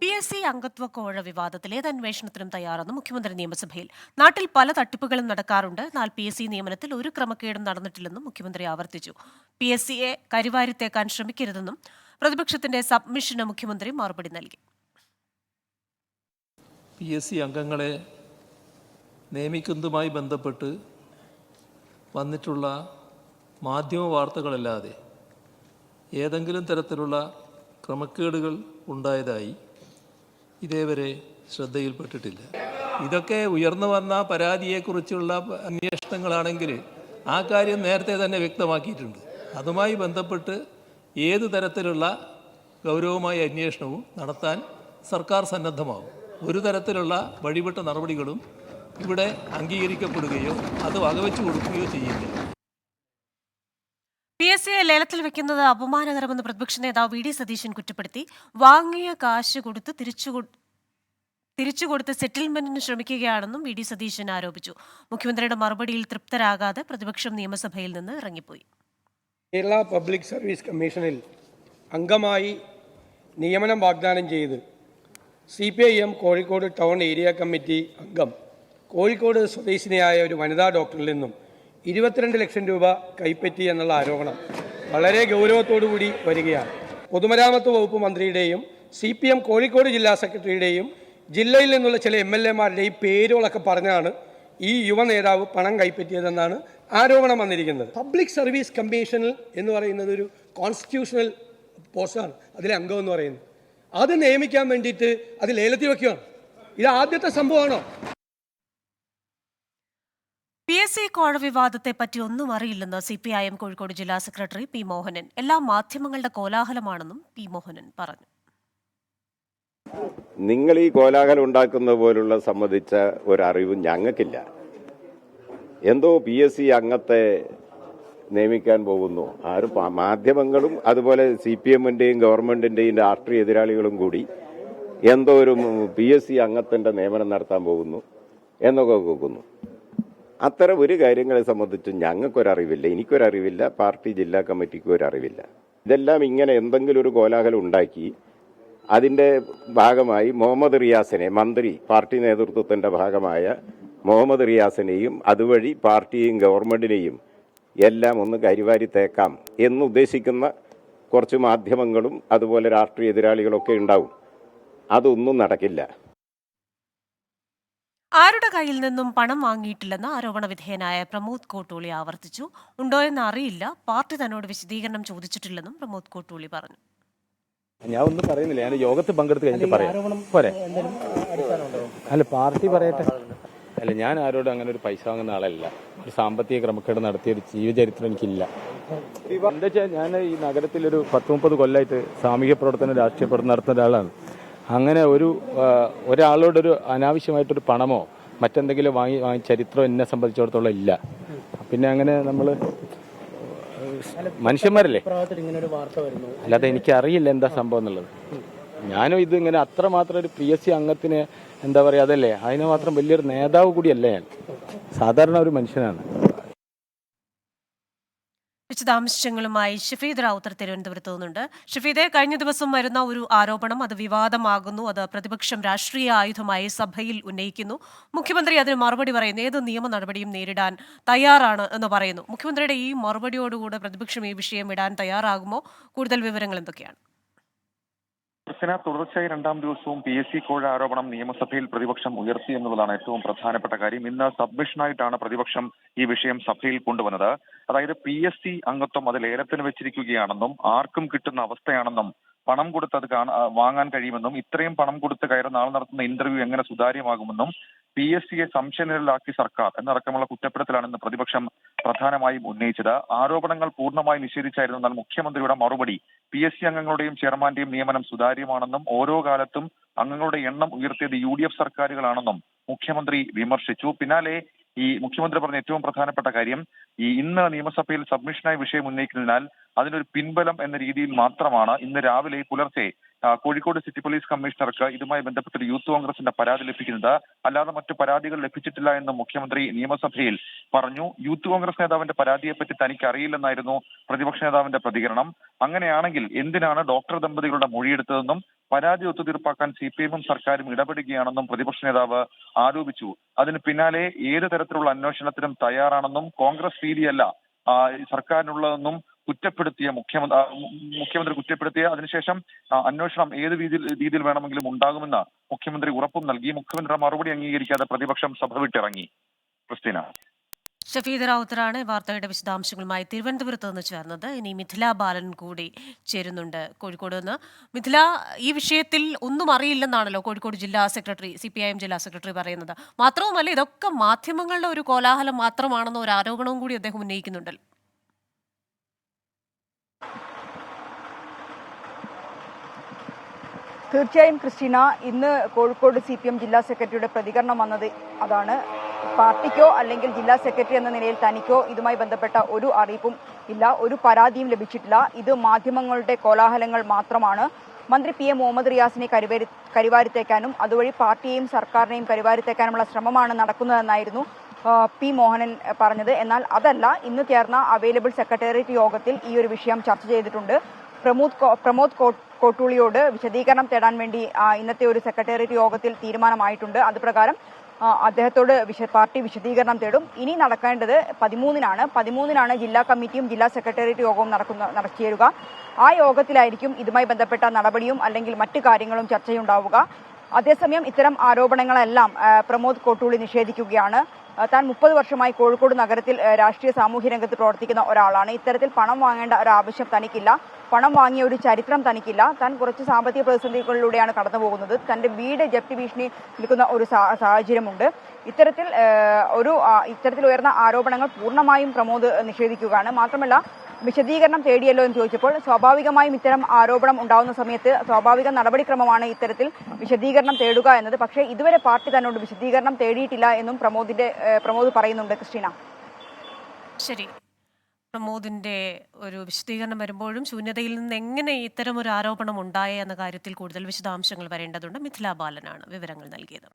PSC അംഗത്വ കോഴ വിവാദത്തിൽ ഏത് അന്വേഷണത്തിനും തയ്യാറെന്ന് മുഖ്യമന്ത്രി നിയമസഭയിൽ. നാട്ടിൽ പല തട്ടിപ്പുകളും നടക്കാറുണ്ട്. എന്നാൽ PSC നിയമനത്തിൽ ഒരു ക്രമക്കേടും നടന്നിട്ടില്ലെന്നും മുഖ്യമന്ത്രി ആവർത്തിച്ചു. PSCയെ കരിവാരിത്തേക്കാൻ ശ്രമിക്കരുതെന്നും പ്രതിപക്ഷത്തിന്റെ സബ്മിഷന് മുഖ്യമന്ത്രി മറുപടി നൽകി. PSC അംഗങ്ങളെ നിയമിക്കുന്നതുമായി ബന്ധപ്പെട്ട് വന്നിട്ടുള്ള മാധ്യമ വാർത്തകളല്ലാതെ ഏതെങ്കിലും തരത്തിലുള്ള ക്രമക്കേടുകൾ ഉണ്ടായതായി ഇതേവരെ ശ്രദ്ധയിൽപ്പെട്ടിട്ടില്ല. ഇതൊക്കെ ഉയർന്നു വന്ന പരാതിയെക്കുറിച്ചുള്ള അന്വേഷണങ്ങളാണെങ്കിൽ ആ കാര്യം നേരത്തെ തന്നെ വ്യക്തമാക്കിയിട്ടുണ്ട്. അതുമായി ബന്ധപ്പെട്ട് ഏതു തരത്തിലുള്ള ഗൗരവമായ അന്വേഷണവും നടത്താൻ സർക്കാർ സന്നദ്ധമാകും. ഒരു തരത്തിലുള്ള വഴിവിട്ട നടപടികളും ഇവിടെ അംഗീകരിക്കപ്പെടുകയോ അത് വകവെച്ചു കൊടുക്കുകയോ ചെയ്യില്ല. PSCയെ ലേലത്തിൽ വെക്കുന്നത് അപമാനകരമെന്ന് പ്രതിപക്ഷ നേതാവ് VD സതീശൻ കുറ്റപ്പെടുത്തി. വാങ്ങിയ കാശ് കൊടുത്ത് തിരിച്ചുകൊടുത്ത് സെറ്റിൽമെന്റിന് ശ്രമിക്കുകയാണെന്നും VD സതീശൻ ആരോപിച്ചു. മുഖ്യമന്ത്രിയുടെ മറുപടിയിൽ തൃപ്തരാകാതെ പ്രതിപക്ഷം നിയമസഭയിൽ നിന്ന് ഇറങ്ങിപ്പോയി. കേരള പബ്ലിക് സർവീസ് കമ്മീഷനിൽ അംഗമായി നിയമനം വാഗ്ദാനം ചെയ്ത് CPIM Kozhikode town area committee അംഗം കോഴിക്കോട് സ്വദേശിനിയായ ഒരു വനിതാ ഡോക്ടറിൽ നിന്നും 22 ലക്ഷം രൂപ കൈപ്പറ്റി എന്നുള്ള ആരോപണം വളരെ ഗൗരവത്തോടുകൂടി വരികയാണ്. പൊതുമരാമത്ത് വകുപ്പ് മന്ത്രിയുടെയും CPM കോഴിക്കോട് ജില്ലാ സെക്രട്ടറിയുടെയും ജില്ലയിൽ നിന്നുള്ള ചില MLAമാരുടെയും പേരുകളൊക്കെ പറഞ്ഞാണ് ഈ യുവ നേതാവ് പണം കൈപ്പറ്റിയതെന്നാണ് ആരോപണം വന്നിരിക്കുന്നത്. പബ്ലിക് സർവീസ് കമ്മീഷനിൽ എന്ന് പറയുന്നത് ഒരു കോൺസ്റ്റിറ്റ്യൂഷണൽ പോസ്റ്റാണ്. അതിലെ അംഗം എന്ന് പറയുന്നത് അത് നിയമിക്കാൻ വേണ്ടിയിട്ട് അത് ലേലത്തിൽ വയ്ക്കുകയാണ്. ഇത് ആദ്യത്തെ സംഭവമാണോ? PSC കോഴ വിവാദത്തെ പറ്റി ഒന്നും അറിയില്ലെന്ന് CPIM കോഴിക്കോട് ജില്ലാ സെക്രട്ടറി P മോഹനൻ. എല്ലാ മാധ്യമങ്ങളുടെ കോലാഹലമാണെന്നും P മോഹനൻ പറഞ്ഞു. നിങ്ങൾ ഈ കോലാഹലം ഉണ്ടാക്കുന്ന പോലുള്ള സംബന്ധിച്ച ഒരറിവും ഞങ്ങൾക്കില്ല. എന്തോ PSC അംഗത്തെ നിയമിക്കാൻ പോകുന്നു. ആരും മാധ്യമങ്ങളും അതുപോലെ CPMന്റെയും ഗവൺമെന്റിന്റെയും രാഷ്ട്രീയ എതിരാളികളും കൂടി എന്തോ ഒരു PSC അംഗത്തിന്റെ നിയമനം നടത്താൻ പോകുന്നു എന്നൊക്കെ കേൾക്കുന്നു. അത്തരം ഒരു കാര്യങ്ങളെ സംബന്ധിച്ച് ഞങ്ങൾക്കൊരറിവില്ല, എനിക്കൊരറിവില്ല, പാർട്ടി ജില്ലാ കമ്മിറ്റിക്ക് ഒരറിവില്ല. ഇതെല്ലാം ഇങ്ങനെ എന്തെങ്കിലും ഒരു കോലാഹലം ഉണ്ടാക്കി അതിൻ്റെ ഭാഗമായി മുഹമ്മദ് റിയാസിനെ, മന്ത്രി പാർട്ടി നേതൃത്വത്തിൻ്റെ ഭാഗമായ മുഹമ്മദ് റിയാസിനെയും അതുവഴി പാർട്ടിയെയും ഗവൺമെന്റിനെയും എല്ലാം ഒന്ന് കരിവാരി തേക്കാം എന്നുദ്ദേശിക്കുന്ന കുറച്ച് മാധ്യമങ്ങളും അതുപോലെ രാഷ്ട്രീയ എതിരാളികളൊക്കെ ഉണ്ടാവും. അതൊന്നും നടക്കില്ല. ആരുടെ കയ്യിൽ നിന്നും പണം വാങ്ങിയിട്ടില്ലെന്ന് ആരോപണ വിധേയനായ പ്രമോദ് കോട്ടൂളി ആവർത്തിച്ചു. ഉണ്ടോയെന്ന് അറിയില്ല, പാർട്ടി തന്നോട് വിശദീകരണം ചോദിച്ചിട്ടില്ലെന്നും പ്രമോദ് കോട്ടൂളി പറഞ്ഞു. ഞാൻ ഒന്നും പറയുന്നില്ല, ഞാൻ യോഗത്തിൽ പങ്കെടുത്ത് കഴിഞ്ഞിട്ട് പറയാം. പോരെ, അല്ല പാർട്ടി പറയട്ടെ. അല്ല, ഞാൻ ആരോടും അങ്ങനെ ഒരു പൈസ വാങ്ങുന്ന ആളല്ല. ഒരു സാമ്പത്തിക ക്രമക്കേട് നടത്തിയ ഒരു ജീവചരിത്രം എനിക്കില്ല. എന്താ വെച്ചാൽ ഞാൻ ഈ നഗരത്തിലൊരു 10-30 കൊല്ലമായിട്ട് സാമൂഹ്യ പ്രവർത്തനം, രാഷ്ട്രീയ പ്രവർത്തനം നടത്തുന്ന ഒരാളാണ്. അങ്ങനെ ഒരാളോടൊരു അനാവശ്യമായിട്ടൊരു പണമോ മറ്റെന്തെങ്കിലും വാങ്ങി ചരിത്രം എന്നെ സംബന്ധിച്ചിടത്തോളം ഇല്ല. പിന്നെ അങ്ങനെ നമ്മൾ മനുഷ്യന്മാരല്ലേ, അല്ലാതെ എനിക്കറിയില്ല എന്താ സംഭവം എന്നുള്ളത്. ഞാനും ഇത് ഇങ്ങനെ അത്രമാത്രം ഒരു PSC അംഗത്തിന് എന്താ പറയുക, അതല്ലേ അതിന് മാത്രം വലിയൊരു നേതാവ് കൂടിയല്ല ഞാൻ, സാധാരണ ഒരു മനുഷ്യനാണ്. വിശദാംശങ്ങളുമായി ഷഫീദ് റാവുത്തർ തിരുവനന്തപുരത്ത് നിന്നുണ്ട്. ഷഫീദെ, കഴിഞ്ഞ ദിവസം വരുന്ന ഒരു ആരോപണം അത് വിവാദമാകുന്നു. അത് പ്രതിപക്ഷം രാഷ്ട്രീയ ആയുധമായി സഭയിൽ ഉന്നയിക്കുന്നു. മുഖ്യമന്ത്രി അതിന് മറുപടി പറയുന്നു. ഏത് നിയമ നടപടിയും നേരിടാൻ തയ്യാറാണ് എന്ന് പറയുന്നു. മുഖ്യമന്ത്രിയുടെ ഈ മറുപടിയോടുകൂടെ പ്രതിപക്ഷം ഈ വിഷയം വിടാൻ തയ്യാറാകുമോ? കൂടുതൽ വിവരങ്ങൾ എന്തൊക്കെയാണ്? തുടർച്ചയായി രണ്ടാം ദിവസവും PSC കോഴ ആരോപണം നിയമസഭയിൽ പ്രതിപക്ഷം ഉയർത്തി എന്നുള്ളതാണ് ഏറ്റവും പ്രധാനപ്പെട്ട കാര്യം. ഇന്ന് സബ്മിഷനായിട്ടാണ് പ്രതിപക്ഷം ഈ വിഷയം സഭയിൽ കൊണ്ടുവന്നത്. അതായത് PSC അംഗത്വം അത് ലേലത്തിന് വെച്ചിരിക്കുകയാണെന്നും ആർക്കും കിട്ടുന്ന അവസ്ഥയാണെന്നും പണം കൊടുത്ത് അത് വാങ്ങാൻ കഴിയുമെന്നും ഇത്രയും പണം കൊടുത്ത് കയറി നാളെ നടത്തുന്ന ഇന്റർവ്യൂ എങ്ങനെ സുതാര്യമാകുമെന്നും PSCയെ സംശയനിഴലാക്കി സർക്കാർ എന്നടക്കമുള്ള കുറ്റപ്പെടുത്തലാണ് ഇന്ന് പ്രതിപക്ഷം പ്രധാനമായും ഉന്നയിച്ചത്. ആരോപണങ്ങൾ പൂർണ്ണമായി നിഷേധിച്ചായിരുന്നു. എന്നാൽ മുഖ്യമന്ത്രിയുടെ മറുപടി PSC അംഗങ്ങളുടെയും ചെയർമാന്റെയും നിയമനം സുതാര്യമാണെന്നും ഓരോ കാലത്തും അംഗങ്ങളുടെ എണ്ണം ഉയർത്തിയത് UDF സർക്കാരുകളാണെന്നും മുഖ്യമന്ത്രി വിമർശിച്ചു. പിന്നാലെ ഈ മുഖ്യമന്ത്രി പറഞ്ഞ ഏറ്റവും പ്രധാനപ്പെട്ട കാര്യം, ഇന്ന് നിയമസഭയിൽ സബ്മിഷനായി വിഷയം ഉന്നയിക്കുന്നതിനാൽ അതിനൊരു പിൻബലം എന്ന രീതിയിൽ മാത്രമാണ് ഇന്ന് രാവിലെ പുലർച്ചെ കോഴിക്കോട് സിറ്റി പോലീസ് കമ്മീഷണർക്ക് ഇതുമായി ബന്ധപ്പെട്ട് യൂത്ത് കോൺഗ്രസിന്റെ പരാതി ലഭിക്കുന്നത്. അല്ലാതെ മറ്റു പരാതികൾ ലഭിച്ചിട്ടില്ല എന്ന് മുഖ്യമന്ത്രി നിയമസഭയിൽ പറഞ്ഞു. യൂത്ത് കോൺഗ്രസ് നേതാവിന്റെ പരാതിയെപ്പറ്റി തനിക്ക് അറിയില്ലെന്നായിരുന്നു പ്രതിപക്ഷ നേതാവിന്റെ പ്രതികരണം. അങ്ങനെയാണെങ്കിൽ എന്തിനാണ് ഡോക്ടർ ദമ്പതികളുടെ മൊഴിയെടുത്തതെന്നും പരാതി ഒത്തുതീർപ്പാക്കാൻ CPIM സർക്കാരും ഇടപെടുകയാണെന്നും പ്രതിപക്ഷ നേതാവ് ആരോപിച്ചു. അതിന് പിന്നാലെ ഏത് തരത്തിലുള്ള അന്വേഷണത്തിനും തയ്യാറാണെന്നും കോൺഗ്രസ് രീതിയല്ല സർക്കാരിനുള്ളതെന്നും കുറ്റപ്പെടുത്തിയ മുഖ്യമന്ത്രി കുറ്റപ്പെടുത്തിയ അതിനുശേഷം അന്വേഷണം ഏത് രീതിയിൽ വേണമെങ്കിലും ഉണ്ടാകുമെന്ന് മുഖ്യമന്ത്രി ഉറപ്പും നൽകി. മുഖ്യമന്ത്രിയുടെ മറുപടി അംഗീകരിക്കാതെ പ്രതിപക്ഷം സഭ വിട്ടിറങ്ങി. ക്രിസ്റ്റീന. ഷഫീദ് റാവുത്തറാണ് വാർത്തയുടെ വിശദാംശങ്ങളുമായി തിരുവനന്തപുരത്ത് നിന്ന് ചേർന്നത്. ഇനി മിഥില ബാലൻ കൂടി ചേരുന്നുണ്ട് കോഴിക്കോട് നിന്ന്. മിഥില, ഈ വിഷയത്തിൽ ഒന്നും അറിയില്ലെന്നാണല്ലോ കോഴിക്കോട് ജില്ലാ സെക്രട്ടറി CPIM ജില്ലാ സെക്രട്ടറി പറയുന്നത്. മാത്രവുമല്ല, ഇതൊക്കെ മാധ്യമങ്ങളുടെ ഒരു കോലാഹലം മാത്രമാണെന്ന ഒരു ആരോപണവും കൂടി അദ്ദേഹം ഉന്നയിക്കുന്നുണ്ടല്ലോ. തീർച്ചയായും ക്രിസ്റ്റീന, ഇന്ന് കോഴിക്കോട് CPM ജില്ലാ സെക്രട്ടറിയുടെ പ്രതികരണം വന്നത് അതാണ്. പാർട്ടിക്കോ അല്ലെങ്കിൽ ജില്ലാ സെക്രട്ടറി എന്ന നിലയിൽ തനിക്കോ ഇതുമായി ബന്ധപ്പെട്ട ഒരു അറിയിപ്പും ഇല്ല, ഒരു പരാതിയും ലഭിച്ചിട്ടില്ല. ഇത് മാധ്യമങ്ങളുടെ കോലാഹലങ്ങൾ മാത്രമാണ്. മന്ത്രി PM മുഹമ്മദ് റിയാസിനെ കരിവാരിത്തേക്കാനും അതുവഴി പാർട്ടിയെയും സർക്കാരിനെയും കരിവാരിത്തേക്കാനുമുള്ള ശ്രമമാണ് നടക്കുന്നതെന്നായിരുന്നു P മോഹനൻ പറഞ്ഞത്. എന്നാൽ അതല്ല, ഇന്ന് ചേർന്ന അവൈലബിൾ സെക്രട്ടേറിയറ്റ് യോഗത്തിൽ ഈ ഒരു വിഷയം ചർച്ച ചെയ്തിട്ടുണ്ട്. പ്രമോദ് കോട്ടൂളിയോട് വിശദീകരണം തേടാൻ വേണ്ടി ഇന്നത്തെ ഒരു സെക്രട്ടേറിയറ്റ് യോഗത്തിൽ തീരുമാനമായിട്ടുണ്ട്. അത് പ്രകാരം അദ്ദേഹത്തോട് പാർട്ടി വിശദീകരണം തേടും. ഇനി നടക്കേണ്ടത് 13-നാണ് ജില്ലാ കമ്മിറ്റിയും ജില്ലാ സെക്രട്ടേറിയറ്റ് യോഗവും നടത്തിയേരുക. ആ യോഗത്തിലായിരിക്കും ഇതുമായി ബന്ധപ്പെട്ട നടപടിയും അല്ലെങ്കിൽ മറ്റു കാര്യങ്ങളും ചർച്ചയുണ്ടാവുക. അതേസമയം ഇത്തരം ആരോപണങ്ങളെല്ലാം പ്രമോദ് കോട്ടൂളി നിഷേധിക്കുകയാണ്. താൻ 30 വർഷമായി കോഴിക്കോട് നഗരത്തിൽ രാഷ്ട്രീയ സാമൂഹ്യ രംഗത്ത് പ്രവർത്തിക്കുന്ന ഒരാളാണ്. ഇത്തരത്തിൽ പണം വാങ്ങേണ്ട ഒരു ആവശ്യം തനിക്കില്ല, പണം വാങ്ങിയ ഒരു ചരിത്രം തനിക്കില്ല. താൻ കുറച്ച് സാമ്പത്തിക പ്രതിസന്ധികളിലൂടെയാണ് കടന്നു പോകുന്നത്. തന്റെ വീട് ജപ്തി ഭീഷണി നിൽക്കുന്ന ഒരു സാഹചര്യമുണ്ട്. ഇത്തരത്തിൽ ഉയർന്ന ആരോപണങ്ങൾ പൂർണ്ണമായും പ്രമോദ് നിഷേധിക്കുകയാണ്. മാത്രമല്ല, വിശദീകരണം തേടിയല്ലോ എന്ന് ചോദിച്ചപ്പോൾ സ്വാഭാവികമായും ഇത്തരം ആരോപണം ഉണ്ടാവുന്ന സമയത്ത് സ്വാഭാവിക നടപടിക്രമമാണ് ഇത്തരത്തിൽ വിശദീകരണം തേടുക എന്നത്. പക്ഷേ ഇതുവരെ പാർട്ടി തന്നോട് വിശദീകരണം തേടിയിട്ടില്ല എന്നും പ്രമോദ് പറയുന്നുണ്ട്. ക്രിസ്റ്റീന. ശരി, പ്രമോദിന്റെ ഒരു വിശദീകരണം വരുമ്പോഴും ശൂന്യതയിൽ നിന്ന് എങ്ങനെ ഇത്തരം ഒരു ആരോപണം ഉണ്ടായ എന്ന കാര്യത്തിൽ കൂടുതൽ വിശദാംശങ്ങൾ വരേണ്ടതുണ്ട്. മിഥില ബാലനാണ് വിവരങ്ങൾ നൽകിയത്.